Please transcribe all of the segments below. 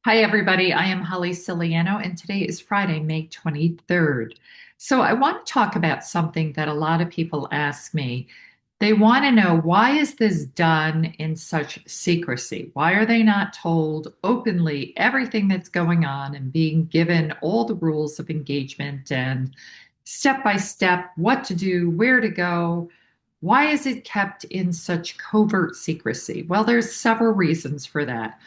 Hi, everybody. I am Holly Celiano, and today is Friday, May 23rd. So, I want to talk about something that a lot of people ask me. They want to know, why is this done in such secrecy? Why are they not told openly everything that's going on and being given all the rules of engagement and step by step what to do, where to go? Why is it kept in such covert secrecy? Well, there's several reasons for that.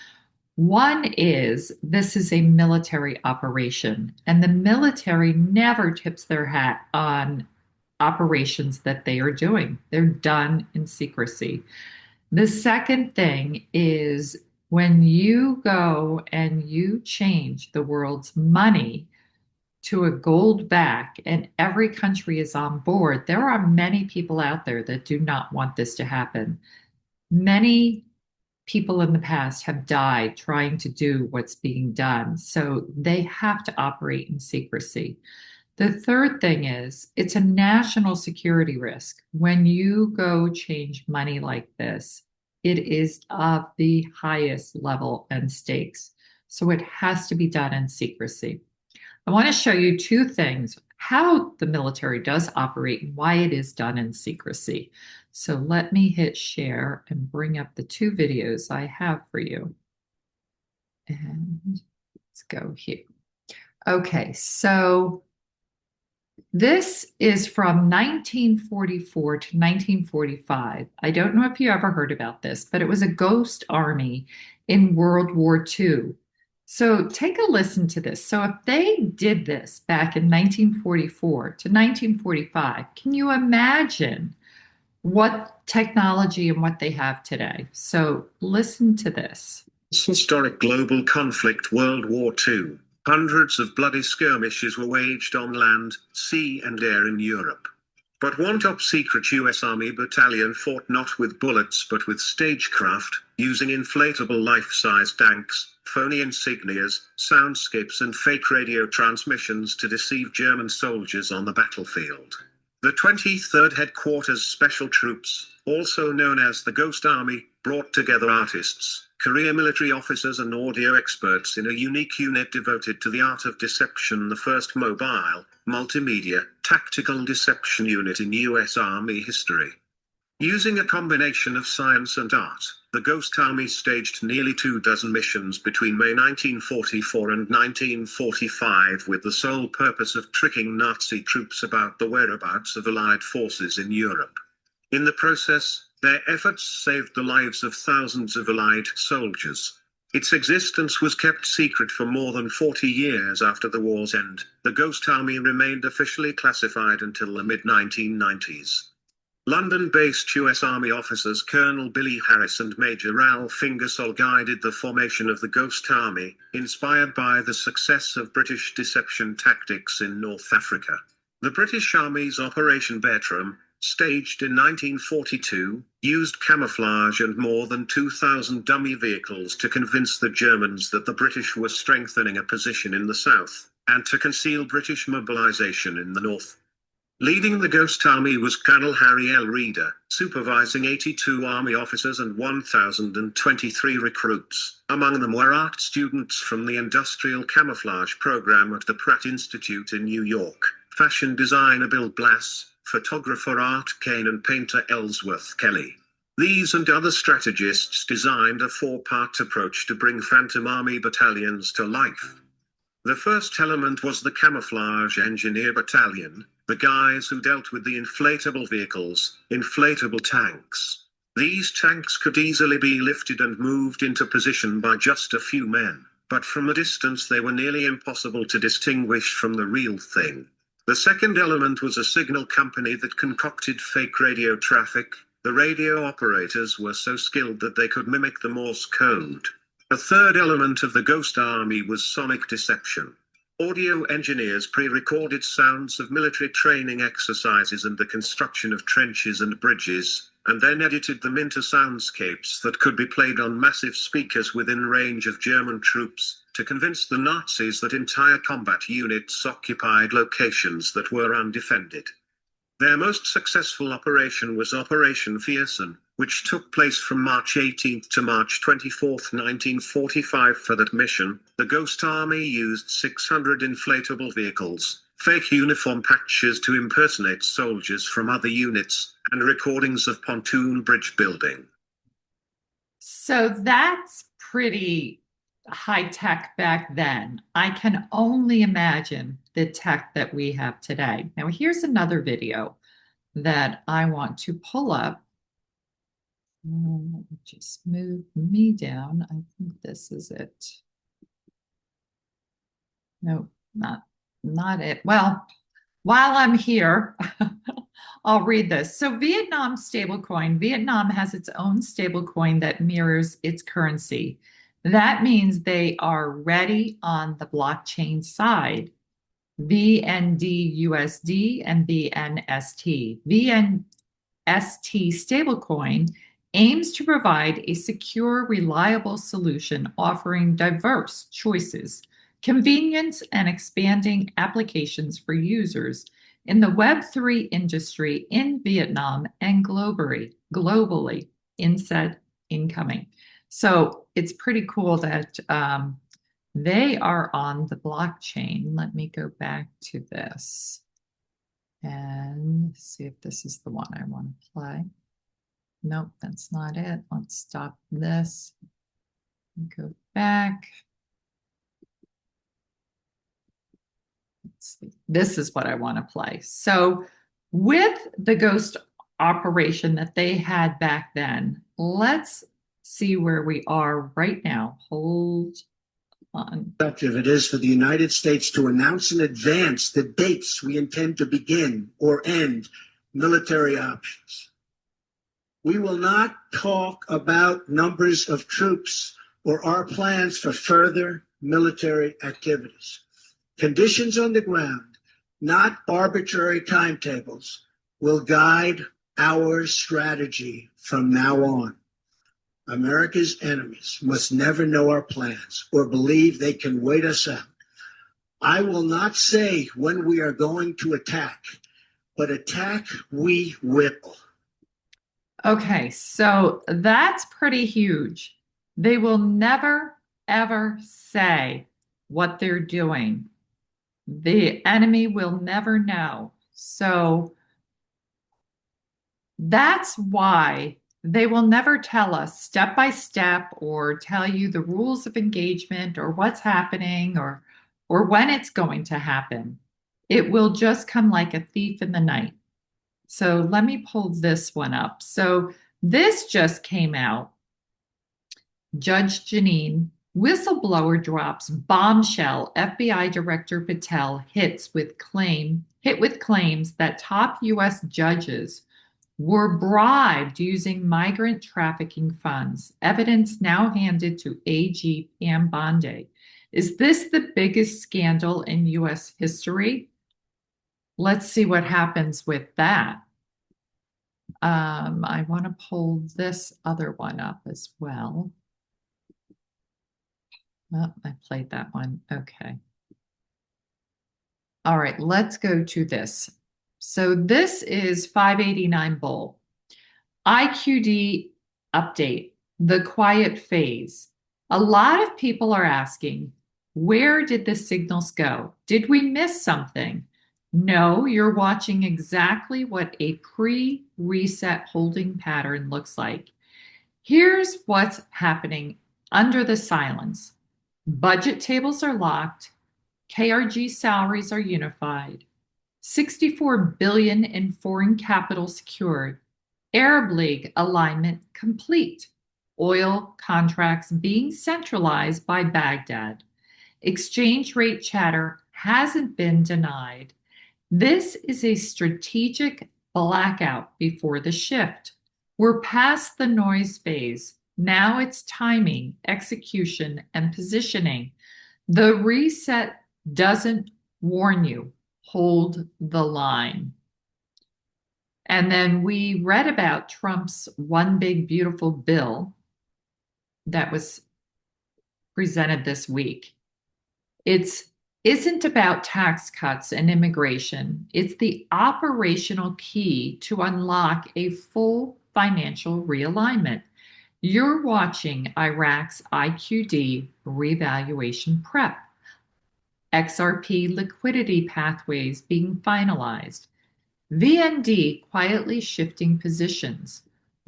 One is this is a military operation, and the military never tips their hat on operations that they are doing. They're done in secrecy. The second thing is when you go and you change the world's money to a gold back and every country is on board, there are many people out there that do not want this to happen. Many people in the past have died trying to do what's being done. So they have to operate in secrecy. The third thing is it's a national security risk. When you go change money like this, it is of the highest level and stakes. So it has to be done in secrecy. I want to show you two things: how the military does operate and why it is done in secrecy. So let me hit share and bring up the two videos I have for you. And let's go here. Okay, so this is from 1944 to 1945. I don't know if you ever heard about this, but it was a ghost army in World War II. So take a listen to this. So if they did this back in 1944 to 1945, can you imagine what technology and what they have today? So listen to this. Historic global conflict, World War II. Hundreds of bloody skirmishes were waged on land, sea, and air in Europe. But one top secret US Army battalion fought not with bullets but with stagecraft, using inflatable life-size tanks, phony insignias, soundscapes, and fake radio transmissions to deceive German soldiers on the battlefield. The 23rd Headquarters Special Troops, also known as the Ghost Army, brought together artists, career military officers, and audio experts in a unique unit devoted to the art of deception, the first mobile, multimedia, tactical deception unit in US Army history. Using a combination of science and art, the Ghost Army staged nearly 24 missions between May 1944 and 1945 with the sole purpose of tricking Nazi troops about the whereabouts of Allied forces in Europe. In the process, their efforts saved the lives of thousands of Allied soldiers. Its existence was kept secret for more than 40 years after the war's end. The Ghost Army remained officially classified until the mid-1990s. London-based US Army officers Colonel Billy Harris and Major Ralph Ingersoll guided the formation of the Ghost Army, inspired by the success of British deception tactics in North Africa. The British Army's Operation Bertram, staged in 1942, used camouflage and more than 2,000 dummy vehicles to convince the Germans that the British were strengthening a position in the south, and to conceal British mobilization in the north. Leading the Ghost Army was Colonel Harry L. Reeder, supervising 82 Army officers and 1,023 recruits. Among them were art students from the Industrial Camouflage Program at the Pratt Institute in New York, fashion designer Bill Blass, photographer Art Kane, and painter Ellsworth Kelly. These and other strategists designed a four-part approach to bring Phantom Army battalions to life. The first element was the Camouflage Engineer Battalion, the guys who dealt with the inflatable vehicles, inflatable tanks. These tanks could easily be lifted and moved into position by just a few men, but from a distance they were nearly impossible to distinguish from the real thing. The second element was a signal company that concocted fake radio traffic. The radio operators were so skilled that they could mimic the Morse code. A third element of the Ghost Army was sonic deception. Audio engineers pre-recorded sounds of military training exercises and the construction of trenches and bridges, and then edited them into soundscapes that could be played on massive speakers within range of German troops, to convince the Nazis that entire combat units occupied locations that were undefended. Their most successful operation was Operation Fearson, which took place from March 18th to March 24th, 1945. For that mission, the Ghost Army used 600 inflatable vehicles, fake uniform patches to impersonate soldiers from other units, and recordings of pontoon bridge building. So that's pretty high tech back then. I can only imagine the tech that we have today. Now, here's another video that I want to pull up. Just move me down. I think this is it. No, not it. Well, while I'm here, I'll read this. So Vietnam stablecoin, Vietnam has its own stablecoin that mirrors its currency. That means they are ready on the blockchain side. VND and VNST. VNST stablecoin aims to provide a secure, reliable solution offering diverse choices, convenience, and expanding applications for users in the Web3 industry in Vietnam and globally, inset incoming. So it's pretty cool that they are on the blockchain. Let me go back to this and see if this is the one I want to play. Nope, that's not it. Let's stop this. Go back. Let's see. This is what I want to play. So with the ghost operation that they had back then, let's see where we are right now. Hold on. Productive it is for the United States to announce in advance the dates we intend to begin or end military options. We will not talk about numbers of troops or our plans for further military activities. Conditions on the ground, not arbitrary timetables, will guide our strategy from now on. America's enemies must never know our plans or believe they can wait us out. I will not say when we are going to attack, but attack we will. Okay, so that's pretty huge. They will never, ever say what they're doing. The enemy will never know. So that's why they will never tell us step by step or tell you the rules of engagement or what's happening or when it's going to happen. It will just come like a thief in the night. So let me pull this one up. So this just came out. Judge Janine, whistleblower drops bombshell. FBI Director Patel hit with claims that top U.S. judges were bribed using migrant trafficking funds. Evidence now handed to AG Pam Bondi. Is this the biggest scandal in U.S. history? Let's see what happens with that. I want to pull this other one up as well. Oh, I played that one. Okay. All right, let's go to this. So this is 589 Bull. IQD update, the quiet phase. A lot of people are asking, where did the signals go? Did we miss something? No, you're watching exactly what a pre-reset holding pattern looks like. Here's what's happening under the silence. Budget tables are locked. KRG salaries are unified. 64 billion in foreign capital secured. Arab League alignment complete. Oil contracts being centralized by Baghdad. Exchange rate chatter hasn't been denied. This is a strategic blackout before the shift. We're past the noise phase. Now it's timing, execution, and positioning. The reset doesn't warn you. Hold the line. And then we read about Trump's one big beautiful bill that was presented this week. It isn't about tax cuts and immigration. It's the operational key to unlock a full financial realignment. You're watching Iraq's IQD revaluation prep, XRP liquidity pathways being finalized, VND quietly shifting positions,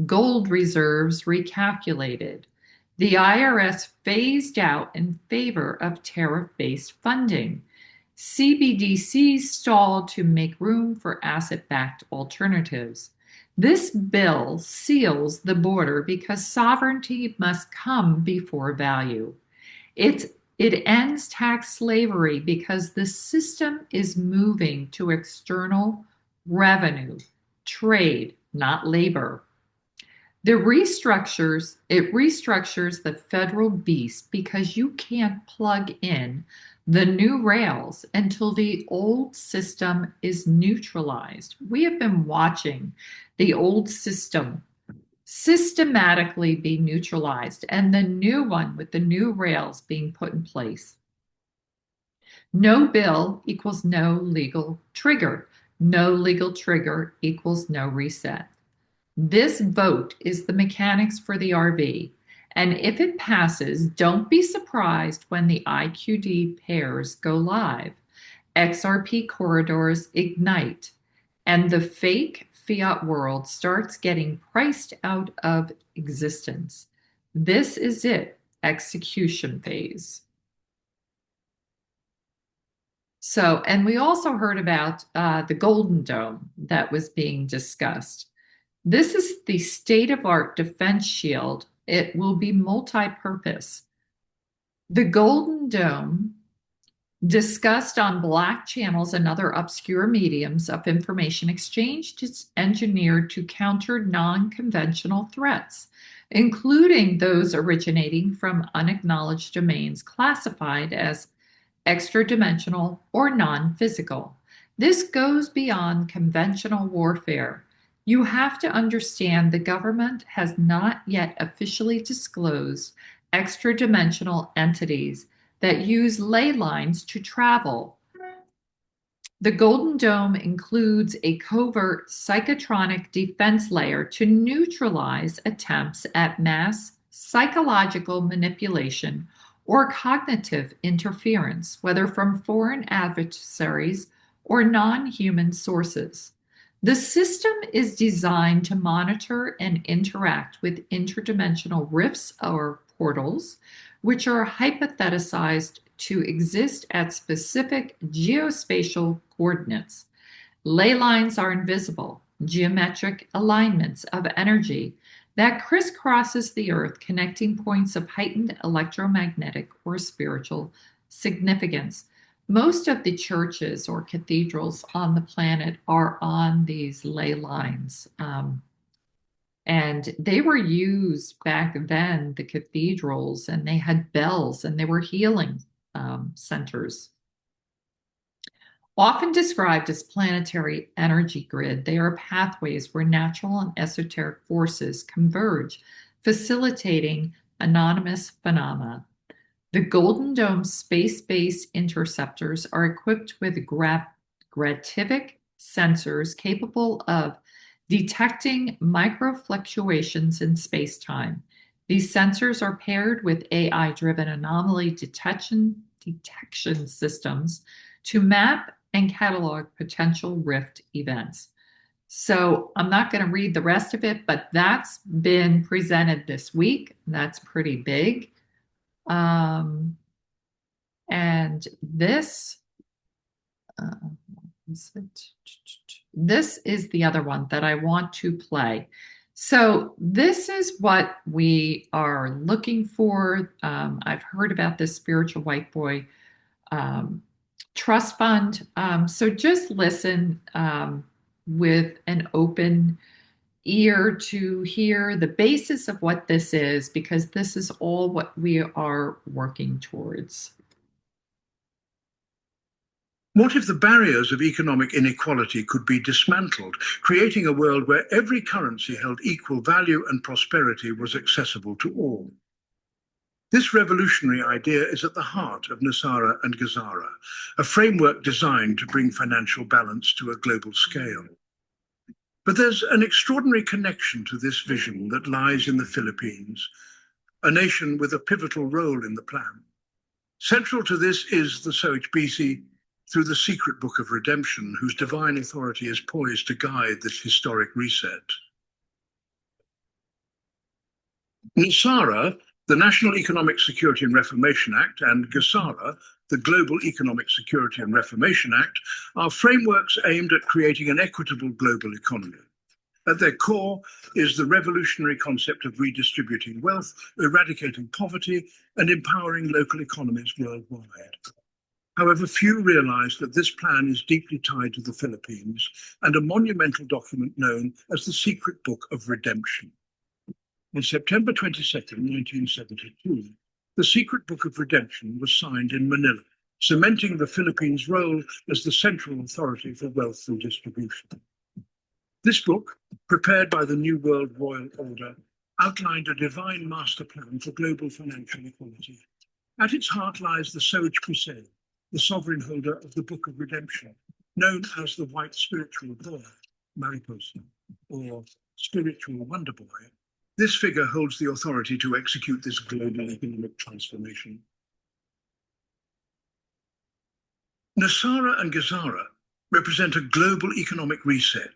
gold reserves recalculated, the IRS phased out in favor of tariff-based funding, CBDCs stalled to make room for asset-backed alternatives. This bill seals the border because sovereignty must come before value. It ends tax slavery because the system is moving to external revenue, trade, not labor. It restructures the federal beast because you can't plug in the new rails until the old system is neutralized. We have been watching the old system systematically be neutralized and the new one with the new rails being put in place. No bill equals no legal trigger. No legal trigger equals no reset. This vote is the mechanics for the RV. And if it passes, don't be surprised when the IQD pairs go live. XRP corridors ignite, and the fake fiat world starts getting priced out of existence. This is it, execution phase. So, and we also heard about the Golden Dome that was being discussed. This is the state-of-art defense shield. It will be multi-purpose. The Golden Dome, discussed on Black channels and other obscure mediums of information exchange, is engineered to counter non-conventional threats, including those originating from unacknowledged domains classified as extra-dimensional or non-physical. This goes beyond conventional warfare. You have to understand the government has not yet officially disclosed extra-dimensional entities that use ley lines to travel. The Golden Dome includes a covert psychotronic defense layer to neutralize attempts at mass psychological manipulation or cognitive interference, whether from foreign adversaries or non-human sources. The system is designed to monitor and interact with interdimensional rifts or portals, which are hypothesized to exist at specific geospatial coordinates. Ley lines are invisible, geometric alignments of energy that crisscrosses the Earth, connecting points of heightened electromagnetic or spiritual significance. Most of the churches or cathedrals on the planet are on these ley lines. And they were used back then, the cathedrals, and they had bells and they were healing centers. Often described as planetary energy grid, they are pathways where natural and esoteric forces converge, facilitating anonymous phenomena. The Golden Dome space-based interceptors are equipped with gratific sensors capable of detecting microfluctuations in space-time. These sensors are paired with AI-driven anomaly detection systems to map and catalog potential rift events. So I'm not going to read the rest of it, but that's been presented this week. That's pretty big. And this, this is the other one that I want to play. So this is what we are looking for. I've heard about this spiritual white boy trust fund. So just listen with an open ear to hear the basis of what this is, because this is all what we are working towards. What if the barriers of economic inequality could be dismantled, creating a world where every currency held equal value and prosperity was accessible to all? This revolutionary idea is at the heart of Nasara and Gazara, a framework designed to bring financial balance to a global scale. But there's an extraordinary connection to this vision that lies in the Philippines, a nation with a pivotal role in the plan. Central to this is the SOHBC through the secret book of redemption, whose divine authority is poised to guide this historic reset. NESARA, the National Economic Security and Reformation Act, and GESARA, the Global Economic Security and Reformation Act, are frameworks aimed at creating an equitable global economy. At their core is the revolutionary concept of redistributing wealth, eradicating poverty, and empowering local economies worldwide. However, few realize that this plan is deeply tied to the Philippines and a monumental document known as the Secret Book of Redemption. On September 22nd, 1972, the Secret Book of Redemption was signed in Manila, cementing the Philippines' role as the central authority for wealth redistribution. This book, prepared by the New World Royal Order, outlined a divine master plan for global financial equality. At its heart lies the SOHBC, the sovereign holder of the Book of Redemption, known as the White Spiritual Boy, Mariposa, or Spiritual Wonder Boy. This figure holds the authority to execute this global economic transformation. NESARA and GESARA represent a global economic reset.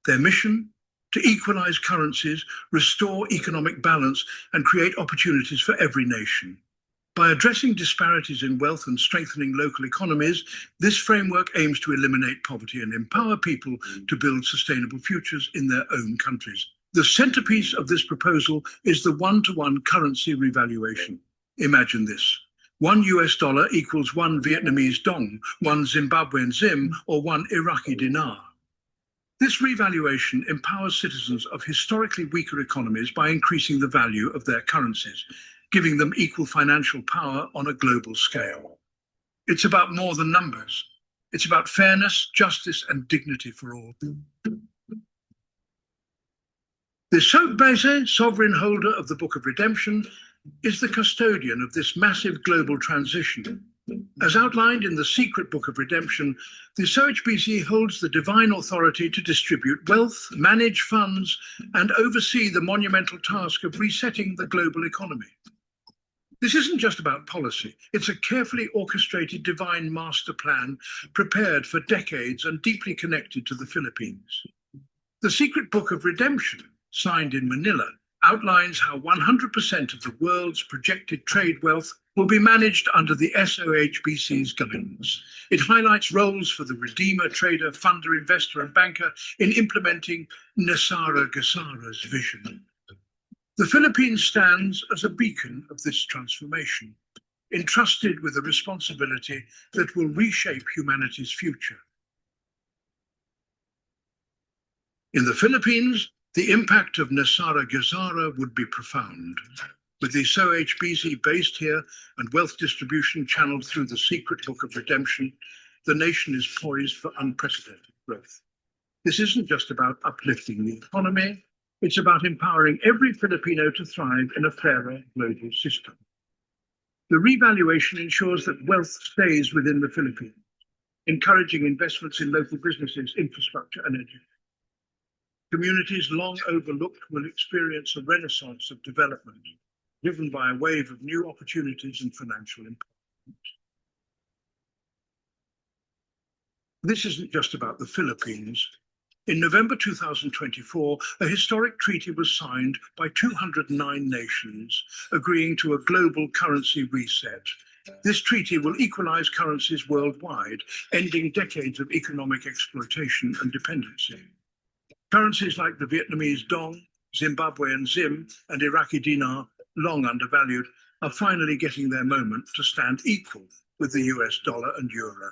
Their mission? To equalize currencies, restore economic balance, and create opportunities for every nation. By addressing disparities in wealth and strengthening local economies, this framework aims to eliminate poverty and empower people to build sustainable futures in their own countries. The centerpiece of this proposal is the one-to-one currency revaluation. Imagine this. $1 equals 1 Vietnamese dong, 1 Zimbabwean zim, or 1 Iraqi dinar. This revaluation empowers citizens of historically weaker economies by increasing the value of their currencies, giving them equal financial power on a global scale. It's about more than numbers. It's about fairness, justice, and dignity for all. The SOHBC, sovereign holder of the Book of Redemption, is the custodian of this massive global transition. As outlined in the Secret Book of Redemption, the SOHBC holds the divine authority to distribute wealth, manage funds, and oversee the monumental task of resetting the global economy. This isn't just about policy. It's a carefully orchestrated divine master plan prepared for decades and deeply connected to the Philippines. The Secret Book of Redemption, signed in Manila, outlines how 100% of the world's projected trade wealth will be managed under the SOHBC's guidance. It highlights roles for the redeemer, trader, funder, investor, and banker in implementing NESARA GESARA's vision. The Philippines stands as a beacon of this transformation, entrusted with a responsibility that will reshape humanity's future. In the Philippines, the impact of NESARA GESARA would be profound. With the SOHBC based here and wealth distribution channeled through the Secret Book of Redemption, the nation is poised for unprecedented growth. This isn't just about uplifting the economy, it's about empowering every Filipino to thrive in a fairer global system. The revaluation ensures that wealth stays within the Philippines, encouraging investments in local businesses, infrastructure, and education. Communities long overlooked will experience a renaissance of development, driven by a wave of new opportunities and financial empowerment. This isn't just about the Philippines. In November 2024, a historic treaty was signed by 209 nations, agreeing to a global currency reset. This treaty will equalize currencies worldwide, ending decades of economic exploitation and dependency. Currencies like the Vietnamese dong, Zimbabwean zim, and Iraqi dinar, long undervalued, are finally getting their moment to stand equal with the US dollar and euro.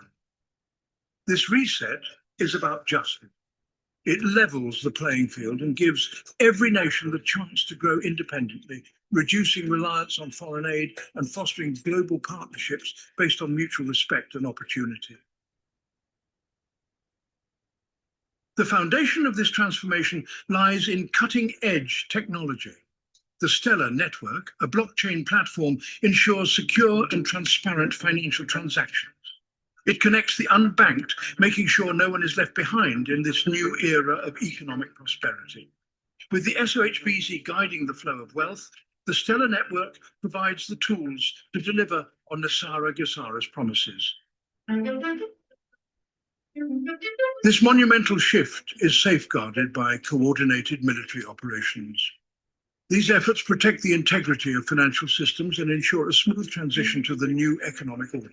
This reset is about justice. It levels the playing field and gives every nation the chance to grow independently, reducing reliance on foreign aid and fostering global partnerships based on mutual respect and opportunity. The foundation of this transformation lies in cutting-edge technology. The Stellar network, a blockchain platform, ensures secure and transparent financial transactions. It connects the unbanked, making sure no one is left behind in this new era of economic prosperity. With the SOHBC guiding the flow of wealth, the Stellar Network provides the tools to deliver on Nasara Gisara's promises. This monumental shift is safeguarded by coordinated military operations. These efforts protect the integrity of financial systems and ensure a smooth transition to the new economic order.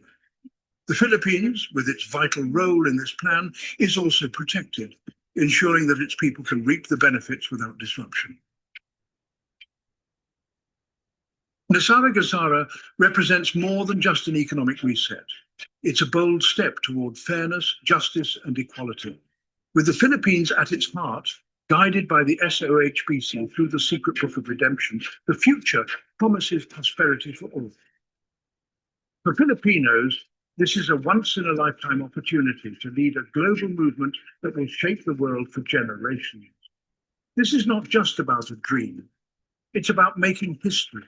The Philippines, with its vital role in this plan, is also protected, ensuring that its people can reap the benefits without disruption. Nasara Gisara represents more than just an economic reset. It's a bold step toward fairness, justice, and equality. With the Philippines at its heart, guided by the SOHBC through the secret book of redemption, the future promises prosperity for all. For Filipinos, this is a once-in-a-lifetime opportunity to lead a global movement that will shape the world for generations. This is not just about a dream. It's about making history.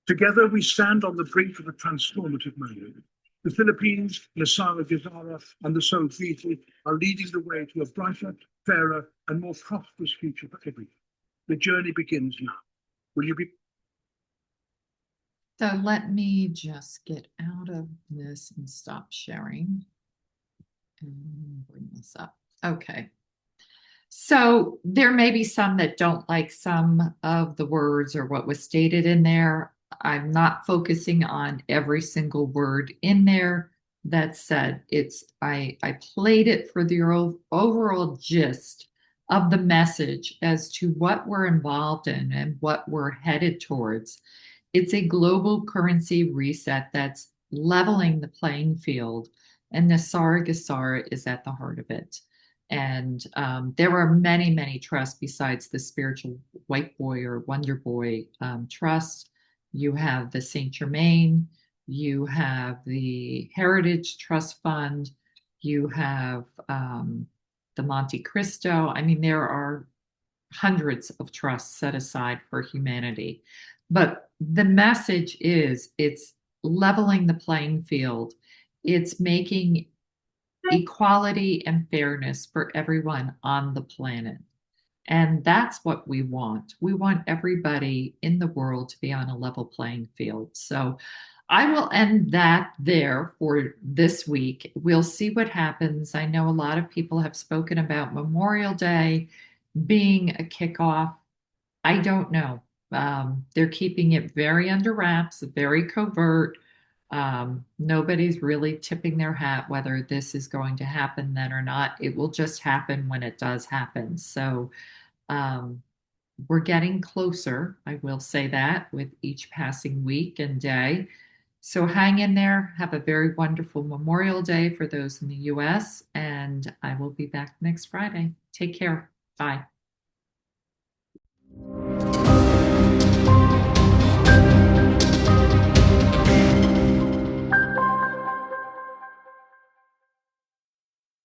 Together, we stand on the brink of a transformative moment. The Philippines, Nasara Gisara, and the SOHBC are leading the way to a brighter, fairer, and more prosperous future for everyone. The journey begins now. Will you be? So let me just get out of this and stop sharing and bring this up. Okay. So there may be some that don't like some of the words or what was stated in there. I'm not focusing on every single word in there. That said, I played it for the overall gist of the message as to what we're involved in and what we're headed towards. It's a global currency reset that's leveling the playing field, and Nasara Gisara is at the heart of it. And there are many, many trusts besides the spiritual white boy or wonder boy trust. You have the Saint Germain, you have the Heritage Trust Fund, you have the Monte Cristo. I mean, there are hundreds of trusts set aside for humanity. But the message is it's leveling the playing field. It's making equality and fairness for everyone on the planet. And that's what we want. We want everybody in the world to be on a level playing field. So I will end that there for this week. We'll see what happens. I know a lot of people have spoken about Memorial Day being a kickoff. I don't know. They're keeping it very under wraps, very covert. Nobody's really tipping their hat whether this is going to happen then or not. It will just happen when it does happen. So um, we're getting closer. I will say that with each passing week and day. So hang in there. Have a very wonderful Memorial Day for those in the US, and I will be back next Friday. Take care. Bye.